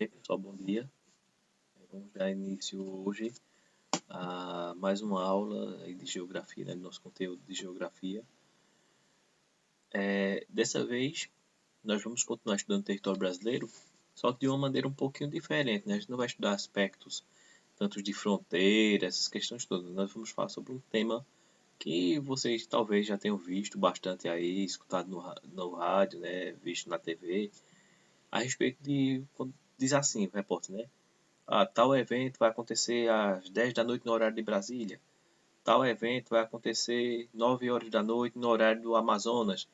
E aí, pessoal, bom dia. Vamos dar início hoje a mais uma aula de geografia, né, do nosso conteúdo de geografia. Dessa vez, nós vamos continuar estudando o território brasileiro, só que de uma maneira um pouquinho diferente, né? A gente não vai estudar aspectos tanto de fronteira, essas questões todas. Nós vamos falar sobre um tema que vocês talvez já tenham visto bastante aí, escutado no rádio, né, visto na TV, a respeito de, quando diz assim o repórter, né? Tal evento vai acontecer às 10 da noite no horário de Brasília. Tal evento vai acontecer 9 horas da noite no horário do Amazonas.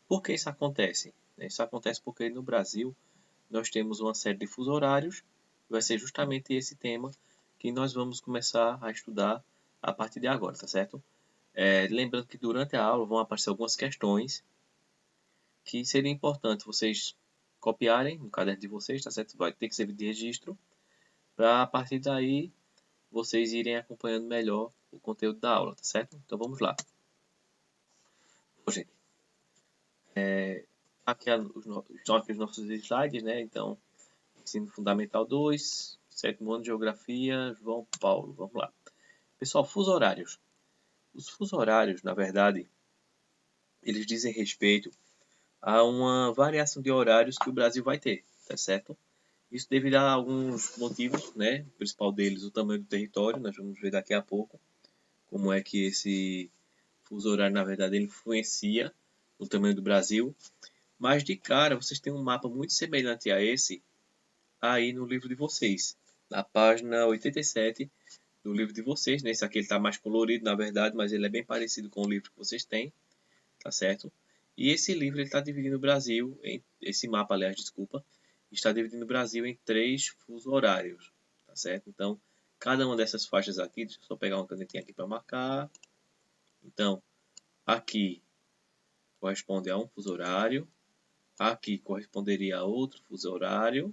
Por que isso acontece? Isso acontece porque no Brasil nós temos uma série de fusos horários. Vai ser justamente esse tema que nós vamos começar a estudar a partir de agora, tá certo? Lembrando que durante a aula vão aparecer algumas questões que seria importante vocês copiarem no caderno de vocês, tá certo? Vai ter que servir de registro para a partir daí vocês irem acompanhando melhor o conteúdo da aula, tá certo? Então vamos lá. Bom, gente, aqui estão aqui os nossos slides, né? Então, Ensino Fundamental 2, sétimo ano de Geografia, João Paulo. Vamos lá. Pessoal, fusos horários. Os fusos horários, na verdade, eles dizem respeito a uma variação de horários que o Brasil vai ter, tá certo? Isso devido a alguns motivos, né? O principal deles, o tamanho do território, nós vamos ver daqui a pouco como é que esse fuso horário, na verdade, ele influencia o tamanho do Brasil. Mas de cara, vocês têm um mapa muito semelhante a esse aí no livro de vocês. Na página 87 do livro de vocês, né? Esse aqui ele está mais colorido, na verdade, mas ele é bem parecido com o livro que vocês têm, tá certo? E esse livro ele está dividindo o Brasil, esse mapa, aliás, desculpa, está dividindo o Brasil em 3 fusos horários, tá certo? Então, cada uma dessas faixas aqui, deixa eu só pegar uma canetinha aqui para marcar. Então, aqui corresponde a um fuso horário, aqui corresponderia a outro fuso horário,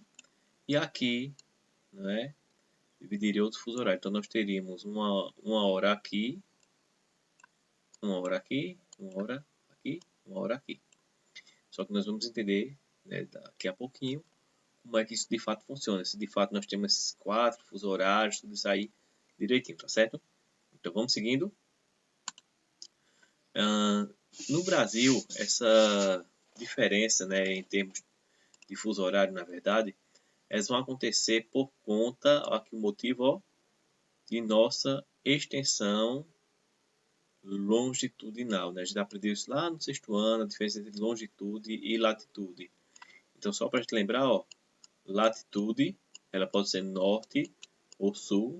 e aqui, né, dividiria outro fuso horário. Então, nós teríamos uma hora aqui, uma hora aqui, uma hora aqui, uma hora aqui. Só que nós vamos entender, né, daqui a pouquinho como é que isso de fato funciona. Se de fato nós temos esses 4 fuso horários, tudo isso aí direitinho, tá certo? Então, vamos seguindo. No Brasil, essa diferença, né, em termos de fuso horário, na verdade, elas vão acontecer por conta, aqui o motivo, ó, de nossa extensão longitudinal, né? A gente aprendeu isso lá no sexto ano, a diferença entre longitude e latitude. Então, só para a gente lembrar, ó, latitude, ela pode ser norte ou sul,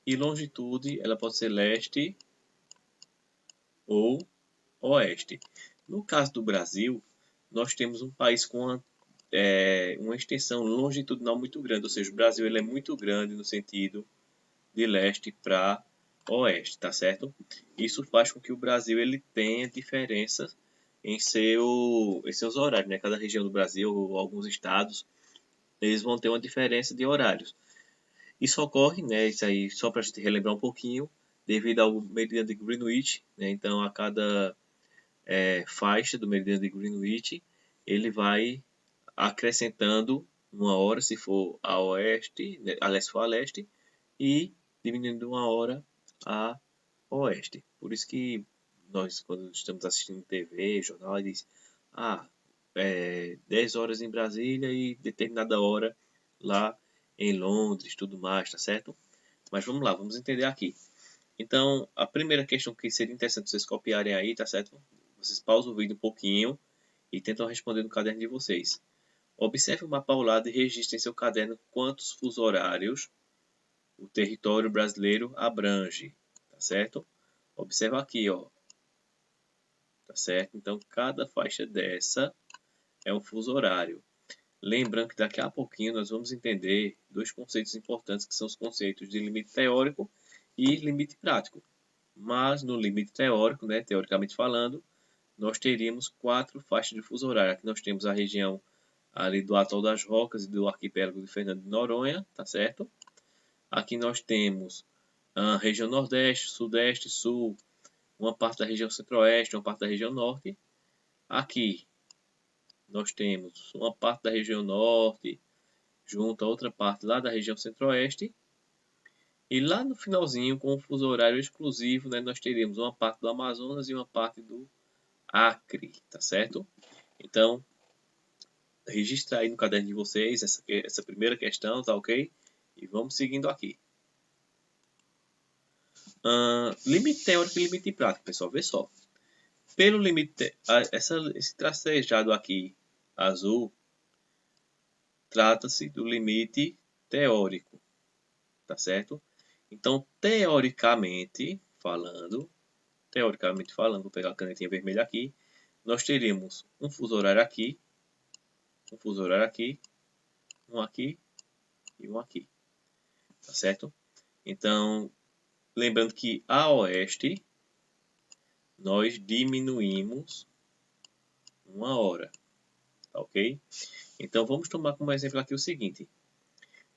e longitude, ela pode ser leste ou oeste. No caso do Brasil, nós temos um país com uma extensão longitudinal muito grande, ou seja, o Brasil ele é muito grande no sentido de leste para oeste, tá certo? Isso faz com que o Brasil ele tenha diferenças em seus horários, né? Cada região do Brasil, ou alguns estados, eles vão ter uma diferença de horários. Isso ocorre, né? Isso aí só para a gente relembrar um pouquinho, devido ao meridiano de Greenwich, né? Então, a cada faixa do meridiano de Greenwich, ele vai acrescentando uma hora se for a oeste, né? Aliás, se for a leste, e diminuindo uma hora a oeste. Por isso que nós, quando estamos assistindo TV, jornal, diz 10 horas em Brasília e determinada hora lá em Londres, tudo mais, tá certo? Mas vamos lá, vamos entender aqui. Então, a primeira questão que seria interessante vocês copiarem aí, tá certo? Vocês pausam o vídeo um pouquinho e tentam responder no caderno de vocês. Observe o mapa ao lado e registre em seu caderno quantos fusos horários o território brasileiro abrange, tá certo? Observa aqui, ó, tá certo? Então, cada faixa dessa é um fuso horário. Lembrando que daqui a pouquinho nós vamos entender dois conceitos importantes, que são os conceitos de limite teórico e limite prático. Mas no limite teórico, né, teoricamente falando, nós teríamos 4 faixas de fuso horário. Aqui nós temos a região ali do Atol das Rocas e do arquipélago de Fernando de Noronha, tá certo? Aqui nós temos a região Nordeste, Sudeste, Sul, uma parte da região Centro-Oeste, uma parte da região Norte. Aqui nós temos uma parte da região Norte, junto a outra parte lá da região centro-oeste. E lá no finalzinho, com o fuso horário exclusivo, né, nós teríamos uma parte do Amazonas e uma parte do Acre, tá certo? Então, registra aí no caderno de vocês essa primeira questão, tá ok? E vamos seguindo aqui. Limite teórico e limite prático, pessoal, vê só. Pelo limite, esse tracejado aqui, azul, trata-se do limite teórico, tá certo? Então, teoricamente falando, vou pegar a canetinha vermelha aqui, nós teríamos um fuso horário aqui, um fuso horário aqui, um aqui e um aqui, tá certo? Então, lembrando que a oeste nós diminuímos uma hora, tá ok? Então, vamos tomar como exemplo aqui o seguinte.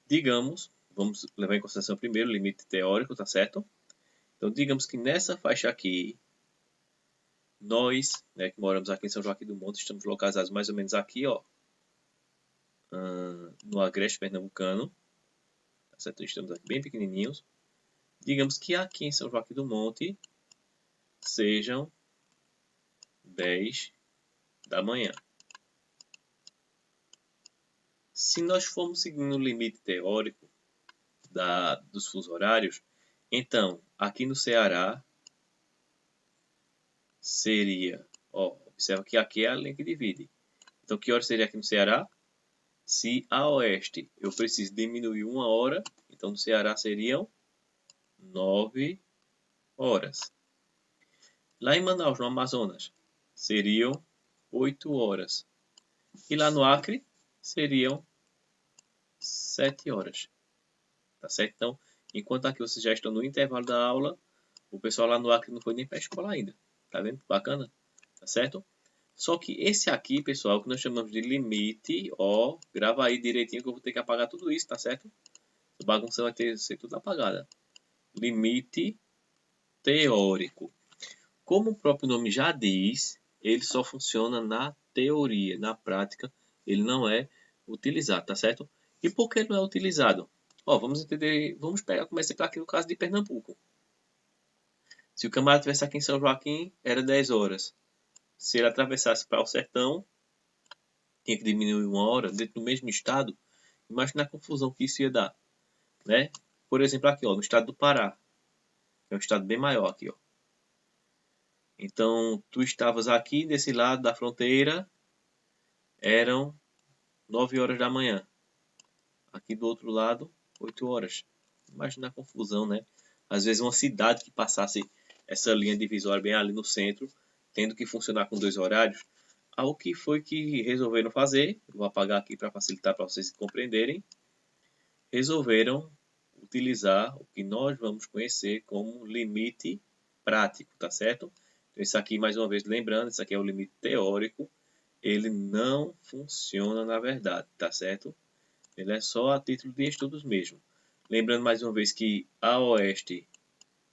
Digamos, vamos levar em consideração primeiro o limite teórico, tá certo? Então, digamos que nessa faixa aqui, nós, né, que moramos aqui em São Joaquim do Monte, estamos localizados mais ou menos aqui, ó, no agreste pernambucano, tá certo? Estamos aqui bem pequenininhos. Digamos que aqui em São Joaquim do Monte sejam 10 da manhã. Se nós formos seguindo o limite teórico dos fusos horários, então, aqui no Ceará, seria, ó, observa que aqui é a linha que divide. Então, que hora seria aqui no Ceará? Se a oeste eu preciso diminuir uma hora, então no Ceará seriam 9 horas. Lá em Manaus, no Amazonas, seriam 8 horas. E lá no Acre, seriam 7 horas. Tá certo? Então, enquanto aqui vocês já estão no intervalo da aula, o pessoal lá no Acre não foi nem para a escola ainda. Tá vendo? Bacana? Tá certo? Só que esse aqui, pessoal, que nós chamamos de limite, ó, grava aí direitinho que eu vou ter que apagar tudo isso, tá certo? A bagunça vai ter ser tudo apagada. Limite teórico. Como o próprio nome já diz, ele só funciona na teoria, na prática, ele não é utilizado, tá certo? E por que ele não é utilizado? Ó, vamos entender, vamos pegar como exemplo aqui no caso de Pernambuco. Se o camarada estivesse aqui em São Joaquim, era 10 horas. Se ele atravessasse para o sertão, tinha que diminuir uma hora dentro do mesmo estado. Imagina a confusão que isso ia dar, né? Por exemplo, aqui, ó, no estado do Pará, que é um estado bem maior aqui, ó. Então, tu estavas aqui desse lado da fronteira, eram 9 horas da manhã. Aqui do outro lado, 8 horas. Imagina a confusão, né? Às vezes uma cidade que passasse essa linha divisória bem ali no centro, tendo que funcionar com 2 horários. O que foi que resolveram fazer? Vou apagar aqui para facilitar para vocês compreenderem. Resolveram utilizar o que nós vamos conhecer como limite prático, tá certo? Então, isso aqui, mais uma vez, lembrando, isso aqui é o limite teórico. Ele não funciona na verdade, tá certo? Ele é só a título de estudos mesmo. Lembrando mais uma vez que a oeste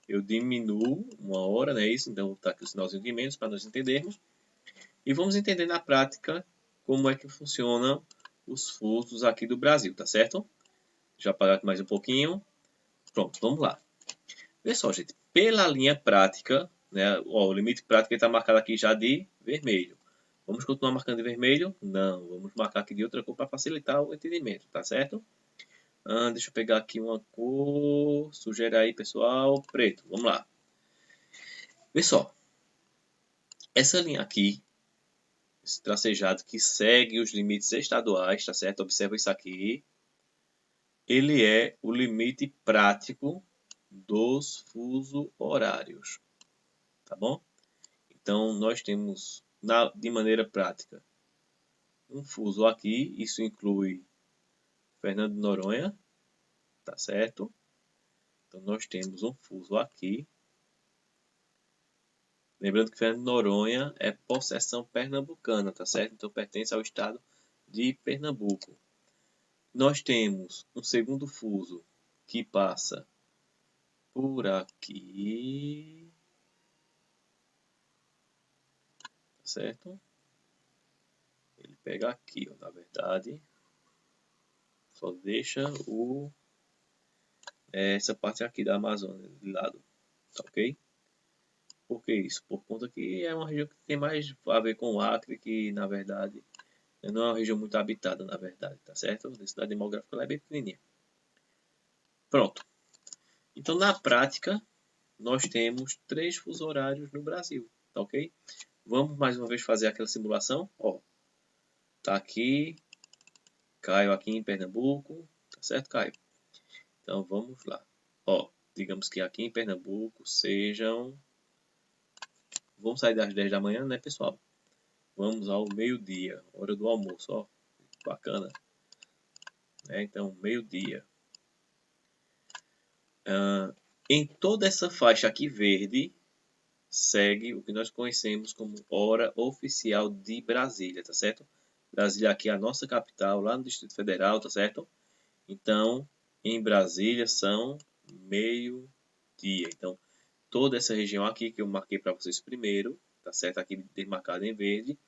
eu diminuo uma hora, né? Isso, então tá aqui o sinalzinho de menos para nós entendermos. E vamos entender na prática como é que funcionam os fusos aqui do Brasil, tá certo? Já apagar aqui mais um pouquinho. Pronto, vamos lá. Pessoal, gente, pela linha prática, né? Ó, o limite prático está marcado aqui já de vermelho. Vamos continuar marcando de vermelho? Não, vamos marcar aqui de outra cor para facilitar o entendimento, tá certo? Deixa eu pegar aqui uma cor. Sugere aí, pessoal. Preto. Vamos lá. Pessoal, essa linha aqui, esse tracejado que segue os limites estaduais, tá certo? Observa isso aqui. Ele é o limite prático dos fuso horários, tá bom? Então, nós temos, de maneira prática, um fuso aqui. Isso inclui Fernando de Noronha, tá certo? Então, nós temos um fuso aqui. Lembrando que Fernando de Noronha é possessão pernambucana, tá certo? Então, pertence ao estado de Pernambuco. Nós temos um segundo fuso que passa por aqui, tá certo? Ele pega aqui, ó, na verdade. Só deixa essa parte aqui da Amazônia de lado, tá ok? Por que isso? Por conta que é uma região que tem mais a ver com o Acre, que na verdade não é uma região muito habitada, na verdade, tá certo? A densidade demográfica lá é bem pequenininha. Pronto. Então, na prática, nós temos 3 fusos horários no Brasil, tá ok? Vamos mais uma vez fazer aquela simulação. Ó, tá aqui, Caio aqui em Pernambuco, tá certo, Caio? Então, vamos lá. Ó, digamos que aqui em Pernambuco sejam... Vamos sair das 10 da manhã, né, pessoal? Vamos ao meio-dia, hora do almoço, ó. Bacana. Então, meio-dia. Em toda essa faixa aqui verde, segue o que nós conhecemos como hora oficial de Brasília, tá certo? Brasília aqui é a nossa capital, lá no Distrito Federal, tá certo? Então, em Brasília são meio-dia. Então, toda essa região aqui que eu marquei para vocês primeiro, tá certo? Aqui demarcado em verde,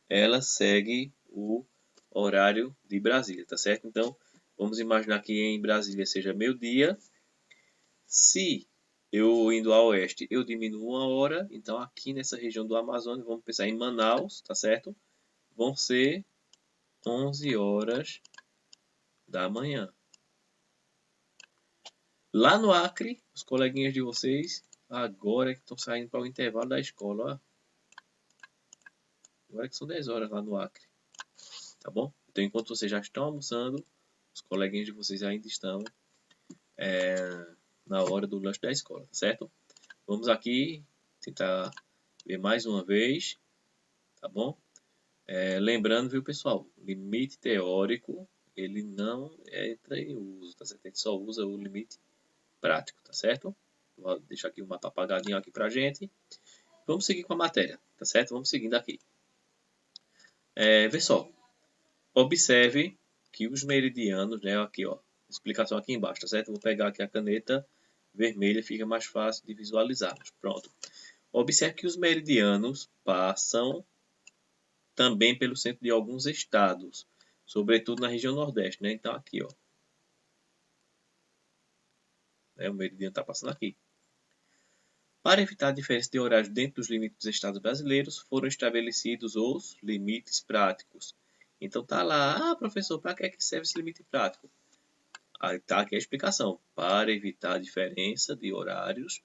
ela segue o horário de Brasília, tá certo? Então, vamos imaginar que em Brasília seja meio-dia. Se eu indo a oeste, eu diminuo 1 hora, então aqui nessa região do Amazonas, vamos pensar em Manaus, tá certo? Vão ser 11 horas da manhã. Lá no Acre, os coleguinhas de vocês, agora que estão saindo para o intervalo da escola, ó. Agora que são 10 horas lá no Acre, tá bom? Então, enquanto vocês já estão almoçando, os coleguinhas de vocês ainda estão na hora do lanche da escola, tá certo? Vamos aqui tentar ver mais uma vez, tá bom? Lembrando, viu, pessoal, limite teórico, ele não entra em uso, tá certo? A gente só usa o limite prático, tá certo? Vou deixar aqui o mapa apagadinho aqui pra gente. Vamos seguir com a matéria, tá certo? Vamos seguindo aqui. Vê só, observe que os meridianos, né, aqui ó, explicação aqui embaixo, tá certo? Vou pegar aqui a caneta vermelha, fica mais fácil de visualizarmos. Pronto. Observe que os meridianos passam também pelo centro de alguns estados, sobretudo na região nordeste, né? Então aqui, ó, o meridiano está passando aqui. Para evitar a diferença de horários dentro dos limites dos estados brasileiros, foram estabelecidos os limites práticos. Então tá lá, professor, para que serve esse limite prático? Aí tá aqui a explicação. Para evitar a diferença de horários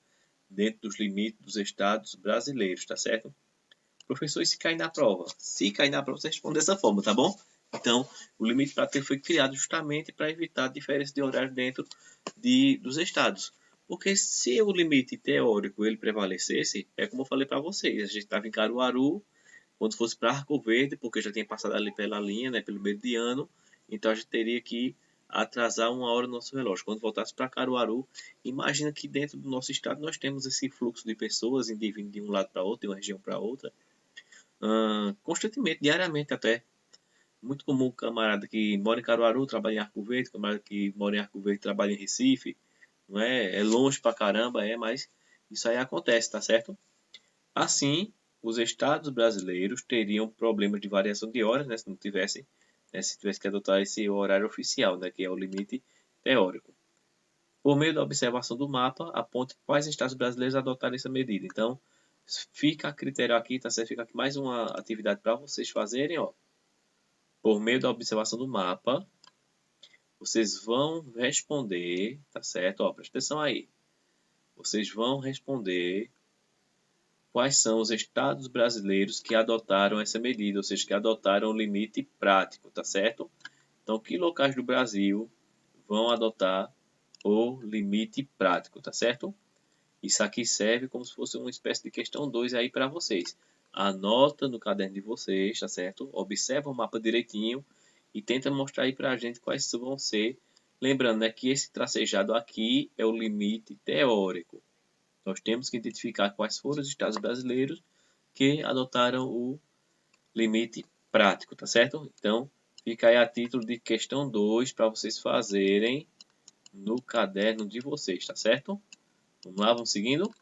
dentro dos limites dos estados brasileiros, tá certo? Professor, e se cair na prova? Se cair na prova, você responde dessa forma, tá bom? Então, o limite prático foi criado justamente para evitar a diferença de horário dentro dos estados. Porque se o limite teórico ele prevalecesse, é como eu falei para vocês, a gente estava em Caruaru, quando fosse para Arco Verde, porque já tinha passado ali pela linha, né, pelo meridiano, então a gente teria que atrasar 1 hora no nosso relógio. Quando voltasse para Caruaru, imagina que dentro do nosso estado nós temos esse fluxo de pessoas indo de um lado para outro, de uma região para outra, constantemente, diariamente até. Muito comum camarada que mora em Caruaru, trabalha em Arco Verde, camarada que mora em Arco Verde, trabalha em Recife, não é? É longe pra caramba, mas isso aí acontece, tá certo? Assim, os estados brasileiros teriam problemas de variação de horas, né, se não tivesse, né, se tivesse que adotar esse horário oficial, né, que é o limite teórico. Por meio da observação do mapa, aponte quais estados brasileiros adotaram essa medida. Então, fica a critério aqui, tá certo? Fica aqui mais uma atividade para vocês fazerem, ó. Por meio da observação do mapa, vocês vão responder, tá certo? Ó, presta atenção aí. Vocês vão responder quais são os estados brasileiros que adotaram essa medida, ou seja, que adotaram o limite prático, tá certo? Então, que locais do Brasil vão adotar o limite prático, tá certo? Isso aqui serve como se fosse uma espécie de questão 2 aí para vocês. Anota no caderno de vocês, tá certo? Observa o mapa direitinho e tenta mostrar aí para a gente quais vão ser. Lembrando, né, que esse tracejado aqui é o limite teórico. Nós temos que identificar quais foram os estados brasileiros que adotaram o limite prático, tá certo? Então, fica aí a título de questão 2 para vocês fazerem no caderno de vocês, tá certo? Vamos lá, vamos seguindo?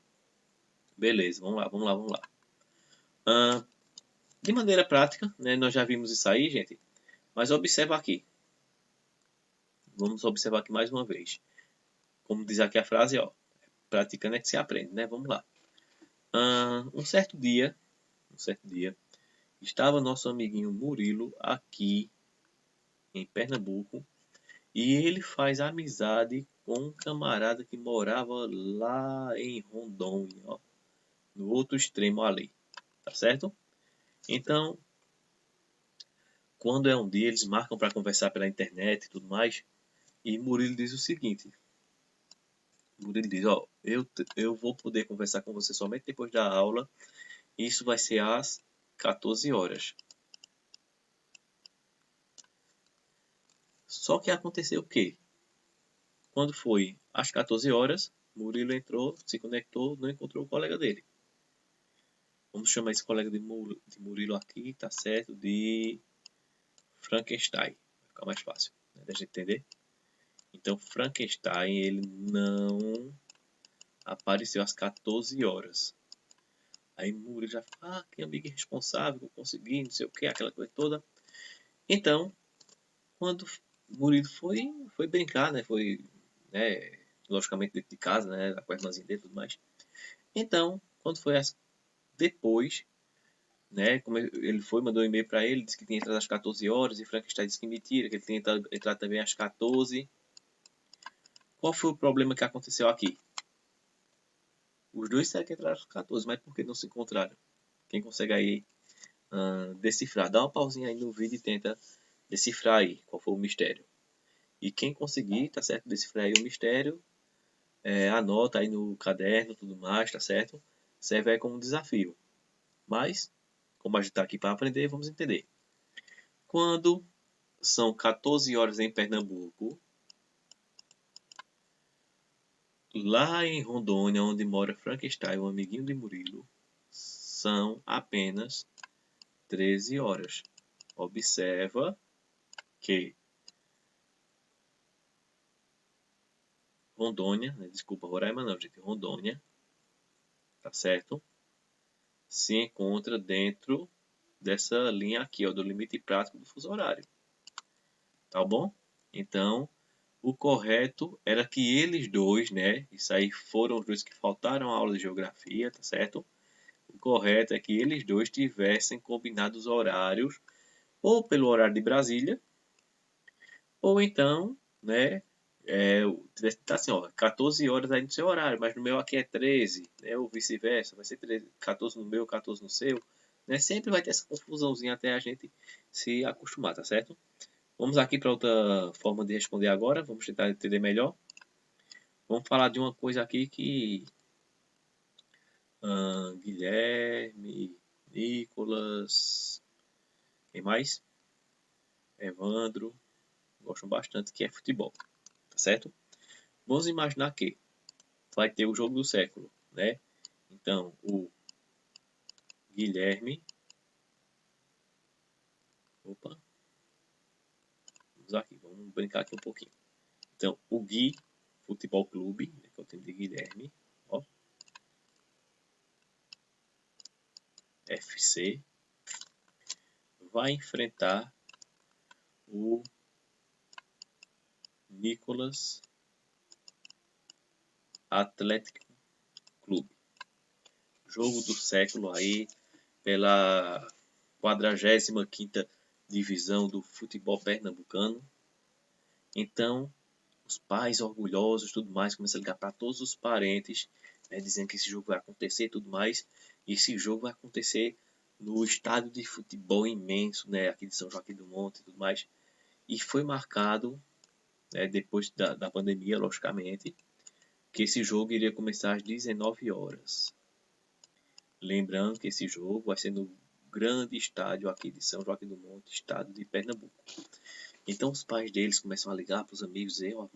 Beleza, vamos lá, vamos lá, vamos lá. De maneira prática, né, nós já vimos isso aí, gente, mas observa aqui. vamos observar aqui mais uma vez. Como diz aqui a frase, ó, praticando é que se aprende, né? Vamos lá. Um certo dia, estava nosso amiguinho Murilo aqui em Pernambuco e ele faz amizade com um camarada que morava lá em Rondônia, ó, no outro extremo ali, tá certo? Então, quando é um dia, eles marcam para conversar pela internet e tudo mais, e Murilo diz o seguinte, Murilo diz, ó, eu vou poder conversar com você somente depois da aula, e isso vai ser às 14 horas. Só que aconteceu o quê? Quando foi às 14 horas, Murilo entrou, se conectou, não encontrou o colega dele. Vamos chamar esse colega de Murilo aqui, tá certo? De Frankenstein. Vai ficar mais fácil, né, da gente entender. Então, Frankenstein, ele não apareceu às 14 horas. Aí Murilo já fala, que amigo irresponsável, eu consegui, não sei o que, aquela coisa toda. Então, quando Murilo foi brincar, né? Foi, né, logicamente dentro de casa, né? Com a irmãzinha dele e tudo mais. Então, quando foi depois, né? Como ele foi, mandou um e-mail para ele, disse que tinha entrado às 14 horas, e Frankenstein disse que mentira, que ele tinha entrado também às 14. Qual foi o problema que aconteceu aqui? Os dois disseram que entraram às 14, mas por que não se encontraram? Quem consegue aí decifrar? Dá uma pausinha aí no vídeo e tenta decifrar aí qual foi o mistério. E quem conseguir, tá certo? Decifrar aí o mistério, anota aí no caderno e tudo mais, tá certo? Serve aí como desafio. Mas, como a gente está aqui para aprender, vamos entender. Quando são 14 horas em Pernambuco, lá em Rondônia, onde mora Frankenstein, o amiguinho de Murilo, são apenas 13 horas. Observa que Rondônia, né, desculpa, Roraima não, gente, Rondônia, tá certo? Se encontra dentro dessa linha aqui, ó, do limite prático do fuso horário. Tá bom? Então, o correto era que eles dois, né? Isso aí foram os dois que faltaram a aula de geografia, tá certo? O correto é que eles dois tivessem combinado os horários, ou pelo horário de Brasília, ou então, né? Tivesse tá assim, ó, 14 horas aí no seu horário, mas no meu aqui é 13, né? Ou vice-versa, vai ser 13, 14 no meu, 14 no seu, né? Sempre vai ter essa confusãozinha até a gente se acostumar, tá certo? Vamos aqui para outra forma de responder agora, vamos tentar entender melhor. Vamos falar de uma coisa aqui que Guilherme, Nicolas, quem mais? Evandro, gostam bastante, que é futebol, tá certo? Vamos imaginar que vai ter o jogo do século, né? Então, o Guilherme, opa, vamos aqui, vamos brincar aqui um pouquinho. Então, o Gui Futebol Clube, né, que é o time de Guilherme, ó, FC, vai enfrentar o Nicolas Atlético Clube. Jogo do século aí pela 45ª divisão do futebol pernambucano. Então, os pais orgulhosos, tudo mais, começam a ligar para todos os parentes, né, dizendo que esse jogo vai acontecer e tudo mais. E esse jogo vai acontecer no estádio de futebol imenso, né, aqui de São Joaquim do Monte e tudo mais. E foi marcado, né, depois da pandemia, logicamente, que esse jogo iria começar às 19 horas. Lembrando que esse jogo vai ser no grande estádio aqui de São Joaquim do Monte, estado de Pernambuco. Então os pais deles começam a ligar para os amigos, dizer, ó,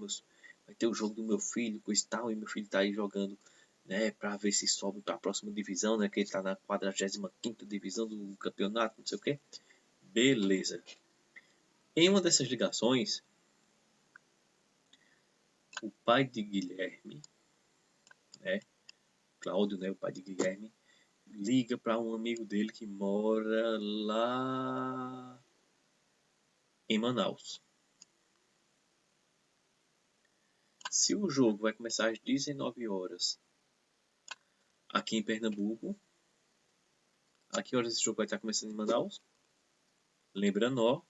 vai ter o jogo do meu filho, coisa e tal, e meu filho está aí jogando, né, para ver se sobe para a próxima divisão, né, que ele está na 45ª divisão do campeonato, não sei o que. Beleza. Em uma dessas ligações, o pai de Guilherme, né, Cláudio, né, o pai de Guilherme, liga para um amigo dele que mora lá em Manaus. Se o jogo vai começar às 19 horas aqui em Pernambuco, a que horas esse jogo vai estar começando em Manaus? Lembrando, ó,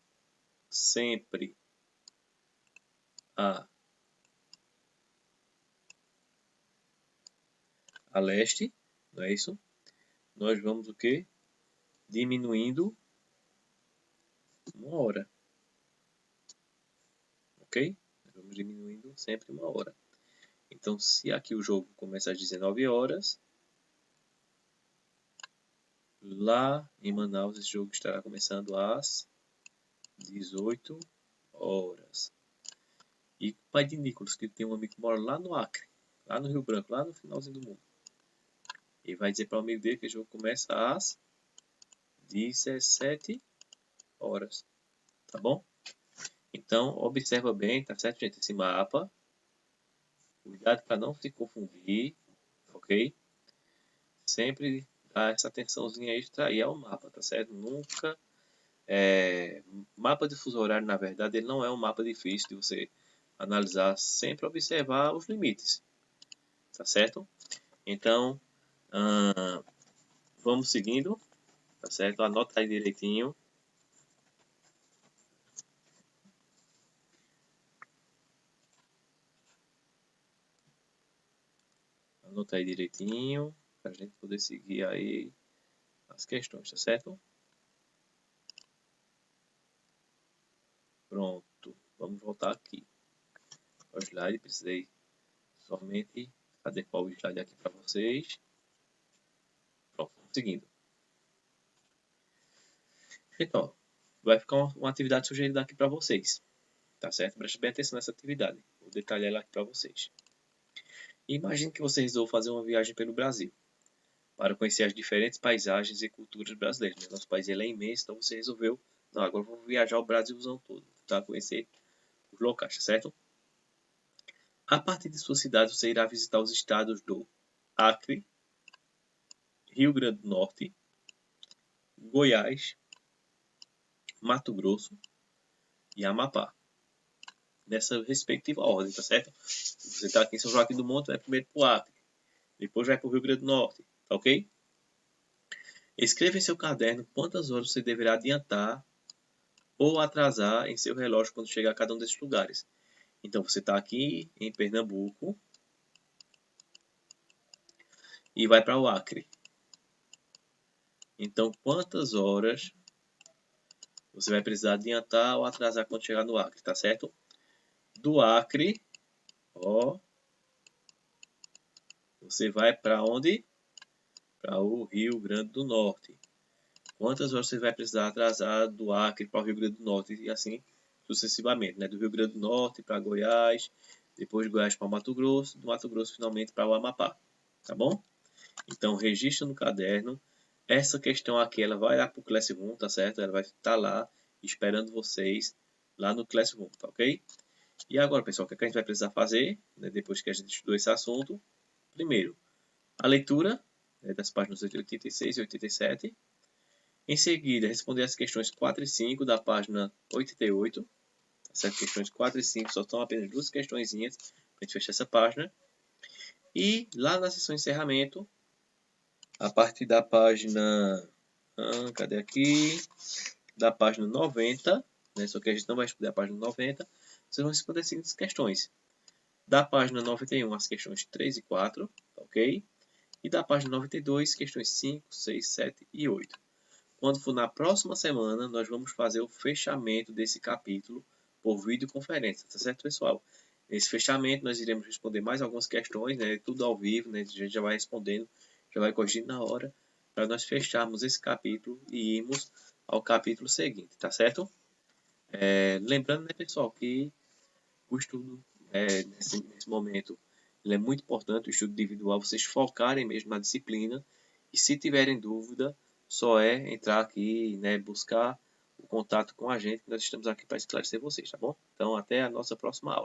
sempre a leste, não é isso? Nós vamos o quê? Diminuindo 1 hora. Ok? Nós vamos diminuindo sempre 1 hora. Então, se aqui o jogo começa às 19 horas, lá em Manaus esse jogo estará começando às 18 horas. E o pai de Nicolas, que tem um amigo que mora lá no Acre, lá no Rio Branco, lá no finalzinho do mundo. Ele vai dizer para o amigo dele que o jogo começa às 17 horas. Tá bom? Então, observa bem, tá certo, gente? Esse mapa. Cuidado para não se confundir, ok? Sempre dá essa atençãozinha extra aí ao mapa, tá certo? Nunca... mapa de fuso horário, na verdade, ele não é um mapa difícil de você analisar. Sempre observar os limites, tá certo? Então, vamos seguindo, tá certo? Anota aí direitinho. Anota aí direitinho, para a gente poder seguir aí as questões, tá certo? Pronto, vamos voltar aqui. O slide, precisei somente adequar o slide aqui para vocês. Pronto, vamos seguindo. Então, vai ficar uma atividade sugerida aqui para vocês, tá certo? Preste bem atenção nessa atividade, vou detalhar ela aqui para vocês. Imagine que você resolveu fazer uma viagem pelo Brasil, para conhecer as diferentes paisagens e culturas brasileiras. Nosso país ele é imenso, então você resolveu, não, agora eu vou viajar o Brasilzão todo, para conhecer os locais, tá certo? A partir de sua cidade, você irá visitar os estados do Acre, Rio Grande do Norte, Goiás, Mato Grosso e Amapá. Nessa respectiva ordem, tá certo? Você está aqui em São Joaquim do Monte, vai primeiro para o Acre, depois vai para o Rio Grande do Norte, tá ok? Escreva em seu caderno quantas horas você deverá adiantar ou atrasar em seu relógio quando chegar a cada um desses lugares. Então, você está aqui em Pernambuco e vai para o Acre. Então, quantas horas você vai precisar adiantar ou atrasar quando chegar no Acre, tá certo? Do Acre, ó, você vai para onde? Para o Rio Grande do Norte. Quantas horas você vai precisar atrasar do Acre para o Rio Grande do Norte e assim sucessivamente, né? Do Rio Grande do Norte para Goiás, depois de Goiás para o Mato Grosso, do Mato Grosso finalmente para o Amapá, tá bom? Então registra no caderno. Essa questão aqui ela vai lá para o Classroom, tá certo? Ela vai estar lá esperando vocês lá no Classroom, tá ok? E agora, pessoal, o que a gente vai precisar fazer, né, depois que a gente estudou esse assunto? Primeiro, a leitura, né, das páginas 86 e 87. Em seguida, responder as questões 4 e 5 da página 88. Essas questões 4 e 5 só estão apenas duas questõezinhas para a gente fechar essa página. E lá na sessão de encerramento, a partir da página... cadê aqui? Da página 90, né, só que a gente não vai responder a página 90, vocês vão responder as seguintes questões. Da página 91, as questões 3 e 4, ok? E da página 92, questões 5, 6, 7 e 8. Quando for na próxima semana, nós vamos fazer o fechamento desse capítulo por videoconferência, tá certo, pessoal? Nesse fechamento, nós iremos responder mais algumas questões, né? Tudo ao vivo, né? A gente já vai respondendo, já vai corrigindo na hora, para nós fecharmos esse capítulo e irmos ao capítulo seguinte, tá certo? Lembrando, né, pessoal, que o estudo, nesse momento, ele é muito importante, o estudo individual, vocês focarem mesmo na disciplina, e se tiverem dúvida, só é entrar aqui, né, buscar o contato com a gente, que nós estamos aqui para esclarecer vocês, tá bom? Então, até a nossa próxima aula.